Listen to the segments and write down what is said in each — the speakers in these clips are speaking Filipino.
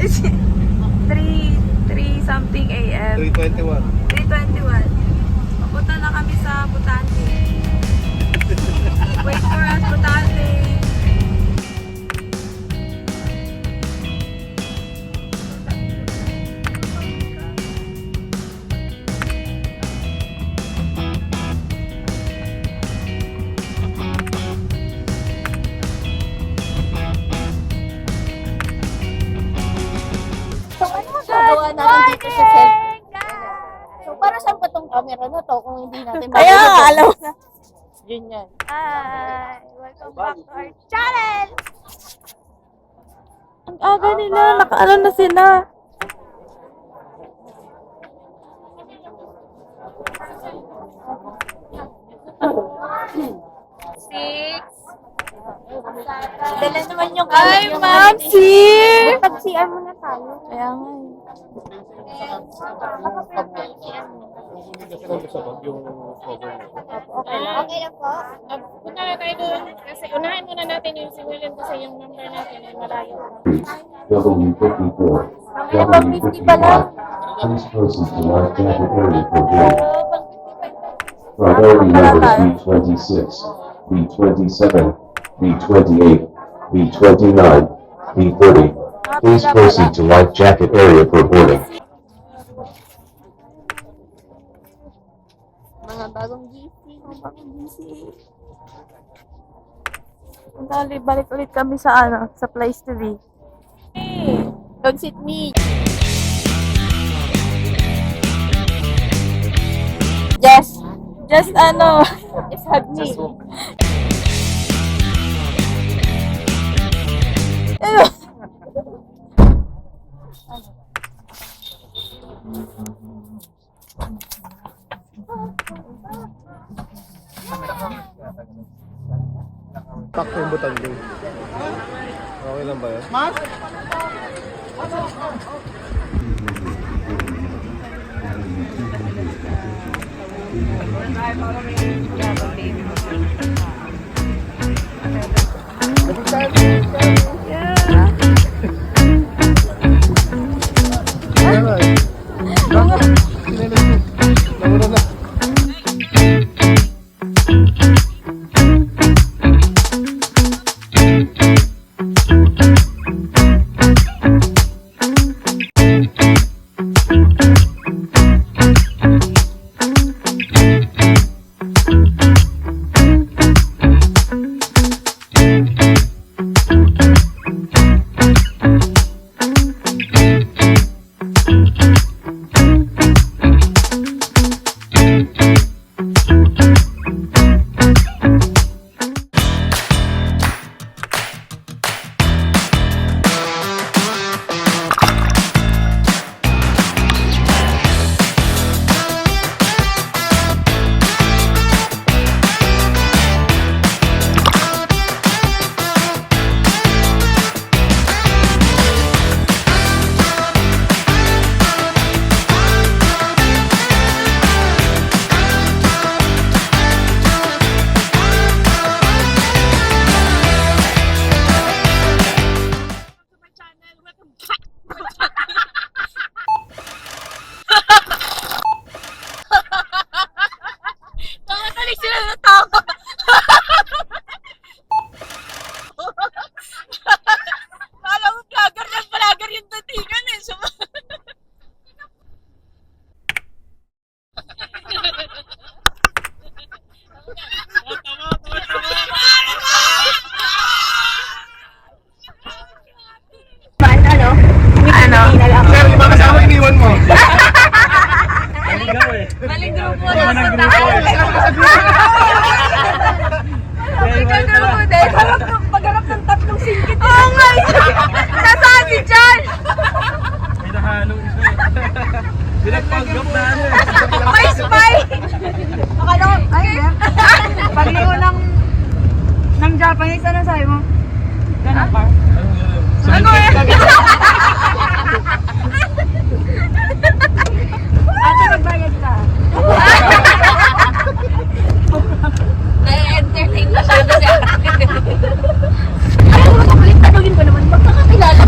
3 something AM. 3:21. 3:21. Papunta na kami sa Butante. Wait for us, Butante. So, ano magagawa natin dito sa cellphone? So, para saan pa tong camera na to kung hindi natin Kaya, alam mo na. Yun yan. Hi! Welcome back to our channel! Ang aga nila, nakaano na sila. Six. Dala naman yung Ay, yung Mamsi! Pag-CR muna tayo. Kaya nga eh. Okay lang. Okay lang po. Punta na tayo doon. Kasi unahin muna natin yung si William kasi yung number natin ay malayo. W54, W50 pa lang. please proceed to live jacket area for boarding. Pag 55 Priority numbers B26, B27, B28, B29, B30. Please proceed to life jacket area for boarding. mga bagong GC. Dali, balik ulit kami sa sa place to be. Don't sit me. Just just hug me. Pakto yung Butante. Okay lang ba yun? Tumatalik sila ng tama. Kala mo vlogger yung datingan eh. Sir, di ba kasama iniwan mo? Maling grupo na sa tayo. Ikaw grupo din. Pagharap ng tatlong singkit. Oo nga. Nasaan si John? May nahalong isa eh. Pinagpanggap na ano eh. May spy. Akala ko, ay, pag-iwo ng Japanese, ano sabi mo? Ganun pa? Ano eh? Ate, magbayad ka. Na-entertain masyado siya. Ayaw mo naman, tanongin ko naman, magkakakilala.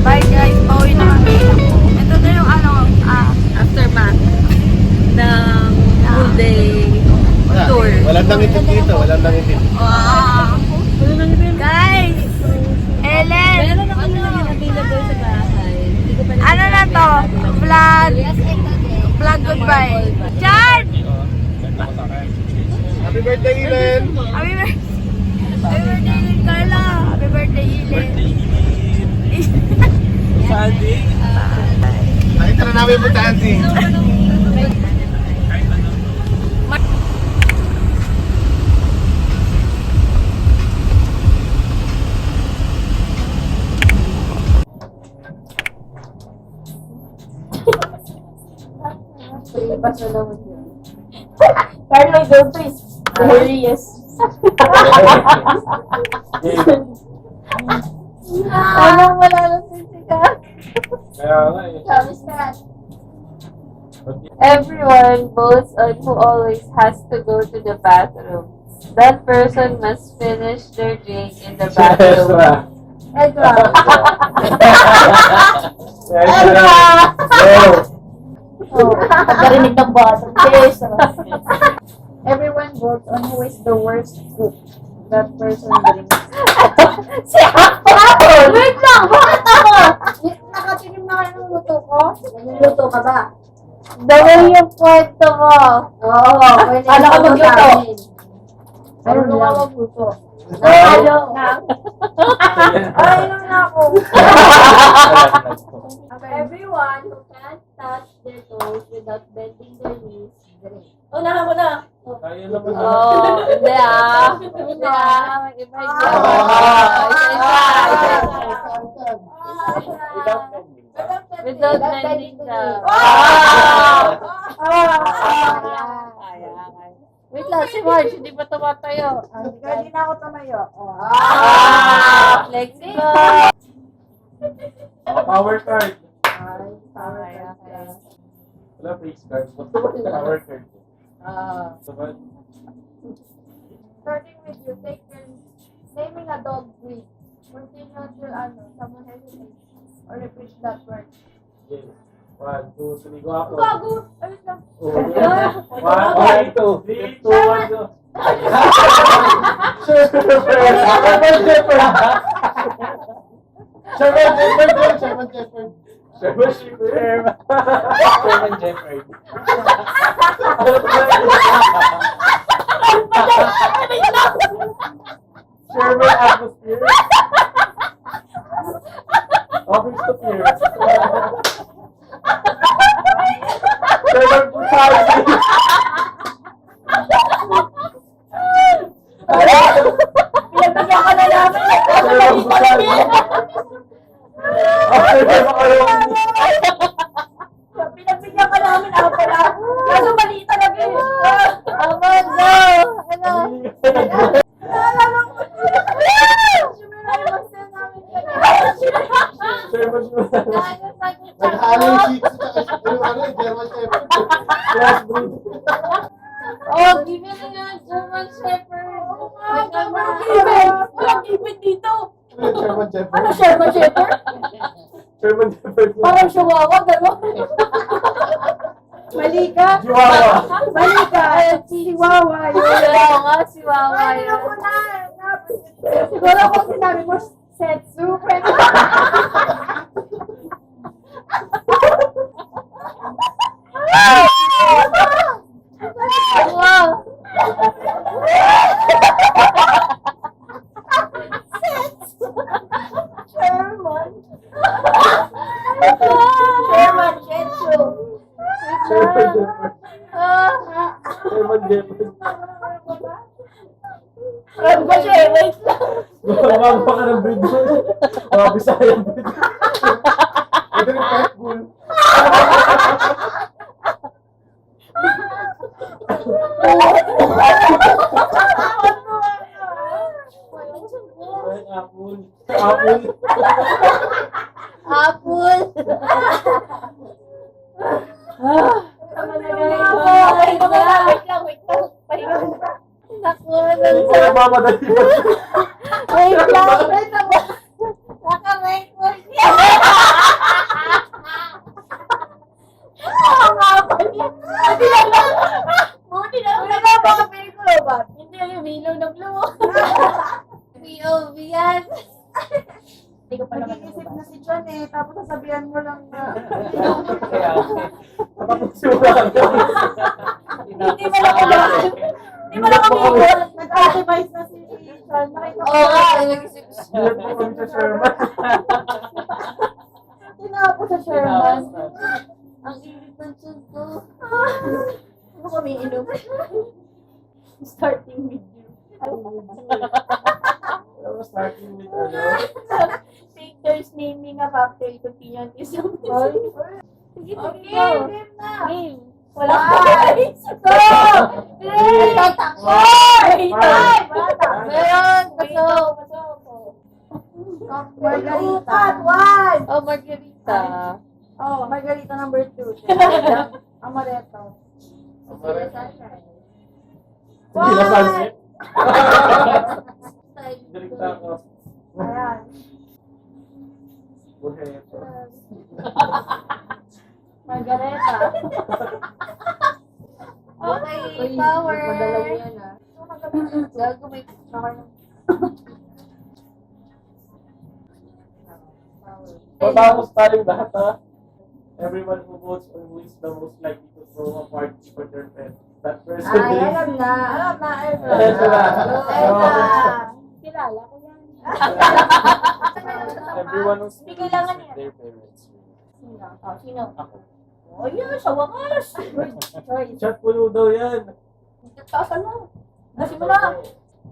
Bye guys, pauwi na kami. Ito na yung aftermath ng full day tour. Walang nangitid dito, walang nangitid. Guys! Ellen! Meron naman yung available sa bahay. Hindi ko pa Ano na to? Vlog. Vlog goodbye. Chad! Happy birthday, Ilan! Happy birthday! Happy birthday, Lynn Carla! Happy birthday, Ellen! Sandy! Nakita na namin po, Sandy! Carlo, go please. Glorious. Ano, wala na sisika. Kaya nga eh. Promise ka. Everyone votes on who always has to go to the bathroom. That person must finish their drink in the bathroom. Ezra. Ezra! Oh, pagkarinig ng bottom. Cheers. Everyone votes on who is the worst cook. That person drinks. Si Apple! Wait lang! Bakit ako? Nakatingin na kayo ng luto ko? Luto ka ba? Dawal yung kwento mo. Oo. Ano ka magluto? Ano ka magluto? Ano? Ay, na ako. Everyone who can't touch their toes without bending their knees, drink. Oh, naka mo na. Kaya naman na. Oh, hindi ah. Hindi ah. Mag-iba dyan. Without bending daw. Wait lang, si Marge, hindi pa tumatayo. Hindi na ako tumayo. Flexible. Power card. Okay. Wala face card. Gusto ko yung power card. Sabad. Starting with you, take turns naming a dog breed. Continue until someone hesitates or repeats that word. Okay. 1, 2, 3, go ako. Bago! Ayun lang. 1, 2, 3, 2, 1, go. Sherman Shepherd. Sherman Jeffrey. Sherman Atmosphere. Office to Fear. Sherman Brutality. Pinagbigyan ka na namin. Sherman Brutality. After the makaroni. Pinagbigyan ka namin, pala. Kaso mali talaga eh. Amon, go! Ano? Sherman Brutality. Naghalo yung Shih Tzu tsaka yung ano, yung German Shepherd. Crossbreed. Oh, give me na nga, German Shepherd. Walang ipin dito. Ano yung German Shepherd? Ano, Sherman Shepherd? Sherman Jeffrey. Parang chihuahua, gano'n. Mali ka. Chihuahua. Mali ka. Chihuahua. Chihuahua, Chihuahua yun. Siguro kung sinabi mo, Setsu, pwede. Wow! Sherman. Sherman, Setsu. Sherman Jeffrey. Ano ba siya? Wait lang. Gumagawa ka ng breed mo. Mga Bisayang breed. Ito yung pet bull. Ay, apple. Apple. Apple! Naku, Hindi ko na mamadali ba? wait lang. Nakamake mo siya. Buti na. Wala na mga pelikula ba? Hindi yung hilo ng blue. POV yan. Hindi ko pa naman nag-isip na si John eh. Tapos sasabihan mo lang na. Nakapagsimula ka. Hindi mo lang kami. Hindi mo lang kami. Nag-optimize na si John. Nakita ko. Oo nga, nag-isip siya. Silat mo kami sa Sherman. Tinako sa Sherman. Ang init ng tiyan ko. Ano kami inom? Starting with you. Pero starting with ano? Pictures naming a factory continuing is something. Sige, Okay, go. game na. Game. Wala ka. Go! Three! Four! Five! Meron, pasok. Margarita. One! Oh, Margarita. Oh, Margarita number 2. Amaretto. Hindi na sunset. Style. Direkta ako. Ayan. Burrito. Margareta. Okay, power. Madala yan ah. Gago may Matapos tayong lahat ha. Everyone who votes on who is the most likely to throw a party for their pet. That person Ay, is... alam na. Alam na. Ezra. Kilala ko yan. Everyone who's Hindi kailangan yan. their parents. Sino? Oh, sino? Ako. Oh, yun, sa wakas. Sorry. Chat puno daw yan. Tasan mo. Kasi mo na.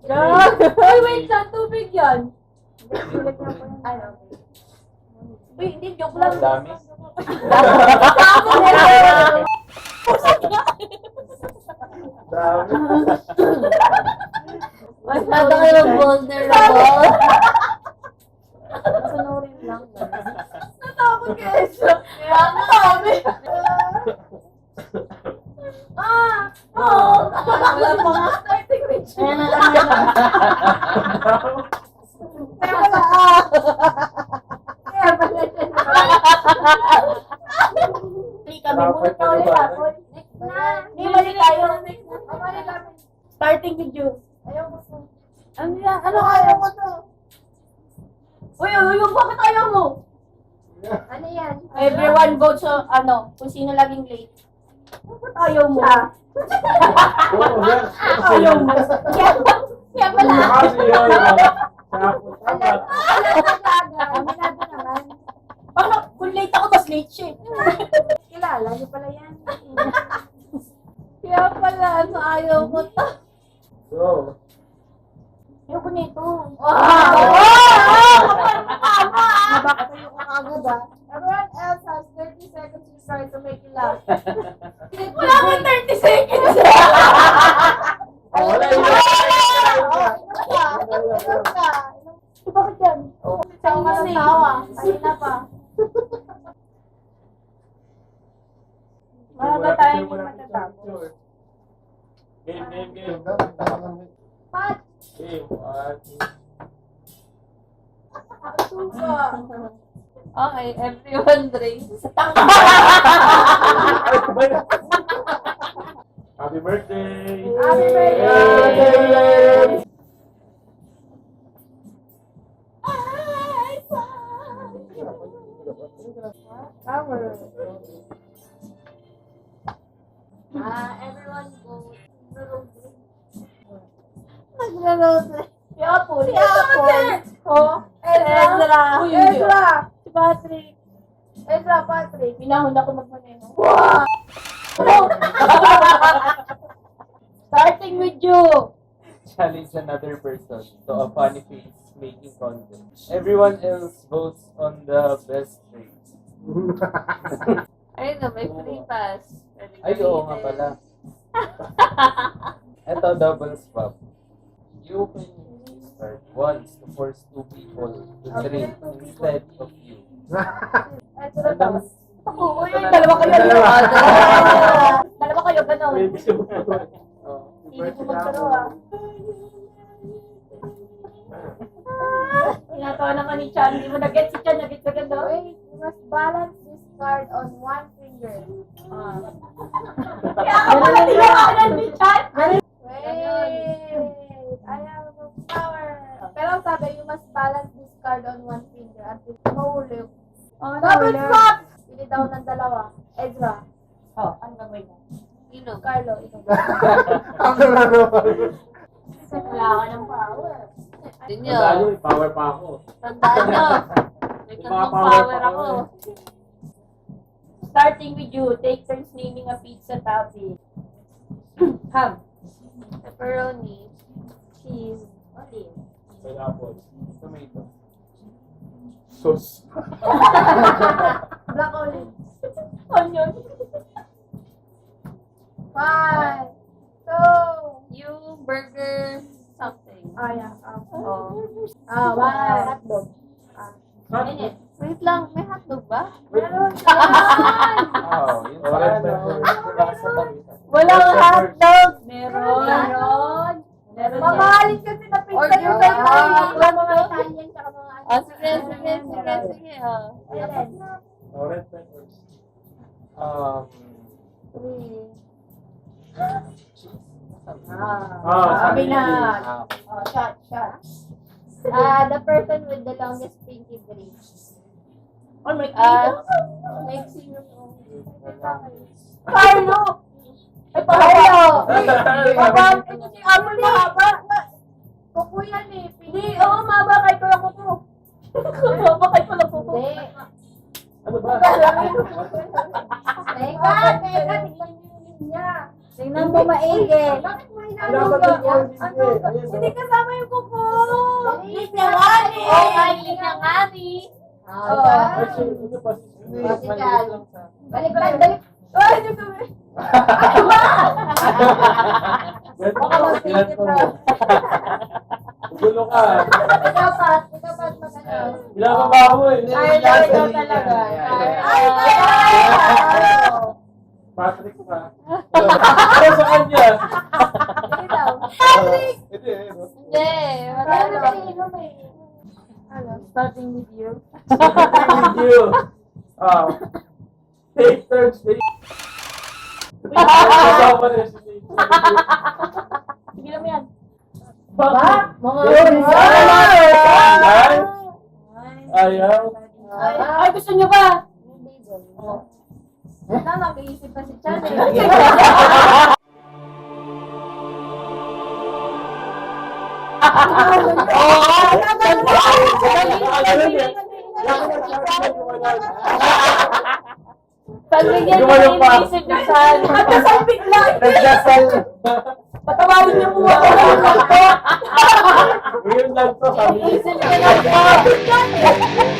Ay, wait lang. Tubig yan. Ano? Uy, hindi. Joke lang. Ang dami. Dami. masyado kayong vulnerable. Masunurin lang. Natakot kayo siya. Kaya nga kami. Wala pa nga starting with you. Kaya wala Kaya pala Hindi kami. Munod ka ulit ako. Next na. Hindi, mali tayo. Mali kami. Starting with you. Ayaw mo to. Ano yan? Ano ayaw mo to? Uy, bakit ayaw mo? Ano yan? Everyone votes sa kung sino laging late. Ba't ayaw mo? Oo, yan. Ayaw mo. Yan pala. Kasi yun. Tapos, dapat. Aminado naman. Paano? Kung late ako, mas late siya. Kilala niyo pala yan. Kaya pala, ayaw ko to. Go. Ayaw ko nito. Nabakatayo ka agad ah. Everyone else has 30 seconds to start to make you laugh. Wala akong 30 seconds. Oh, wala yun. Bakit yan? Tawa ka ng tawa. Kanina pa. Mahaba tayo yung matatapos. Game. Pat! Game. One. Okay, everyone drinks. Happy birthday! Happy birthday! Power. Everyone go to the road trip. Nag-road trip. Si Apple. Ezra. Uy, hindi. Ezra. Si Patrick. Ezra, Patrick. Pinahon ako magmaneno. Starting with you. Challenge another person to a funny face making content. Everyone else votes on the best traits. Ayun na, may free pass. Ay, oo nga pala. Ito, double swap. You can start once to force two people to drink instead of you. Ezra daw. Uy, dalawa kayo. Dalawa kayo, gano'n. Pwede siya magpapalala. Hindi ko magtaro ah. Tinatawa naman ni Chan. Hindi mo na-get si Chan. Na-get ka ganda. Wait, you must balance this card on one finger. Kaya ako pala tinakanan ni Chan. Wait, I have a power. Pero sabi, you must balance this card on one finger until no look. Double swap! Pili daw ng dalawa. Ezra. Oh, ano gagawin mo? Ino. Carlo, ino. Wala ka ng power. Tandaan nyo, may power pa ako. Tandaan nyo. May May mga kanong power power pa ako. ako. Starting with you, take turns naming a pizza topping. Ham. Pepperoni. Cheese. Olive. Pineapple. Tomato. Sauce. Black olive. Onion. 1, 2. You, burger, something. Yeah. Oh. 1. Hotdog. Hotdog. Wait lang, may hotdog ba? Meron Wow, yun sa Walang hotdog. Meron. Meron. Meron yan. Mamahalin kasi na pizza Order yung ka. mga Italian tsaka mga Oh, sige. Oh. Ayan. Orange peppers. 3. Sabi na. Oh, shot. The person with the longest pinky brain. Oh, may kilo. Like, sino mo? Carlo! Ay, Carlo! Papa, ito si Apple mahaba. Kuko yan eh. Hindi, oo, mahaba kahit wala ko to. Mahaba kahit wala ko to. Hindi. Ano ba? Teka, tignan mo yung linya. Tingnan mo maigi. Bakit mo Dapat hinanong yung yan? Ayun, Hindi kasama yung kuko. Linyangani! Oo, nga, linyangani. Actually, ito pa. Musical. Balik. Ay, dito ba? Gulo ka. Ikaw pa mag-ano. Binababa ako eh. Ikaw talaga. Ay, Patrick pa. Ano sa kanya? Hindi daw. Hindi eh. Hindi. Pero sino may... Ano? Starting with you. With you. Take turns. Kasama rin si Nate. Sige lang yan. Ba? Mga Ay! Ayaw. Ay, gusto niyo ba? Na, nag-iisip na si Chan eh. Pagbigyan niyo Gumayon pa. yung isip niyo saan. Nagdasal bigla. Nagdasal. Patawarin niyo po ako. Ngayon lang to, sabi niya. Isip niyo lang po.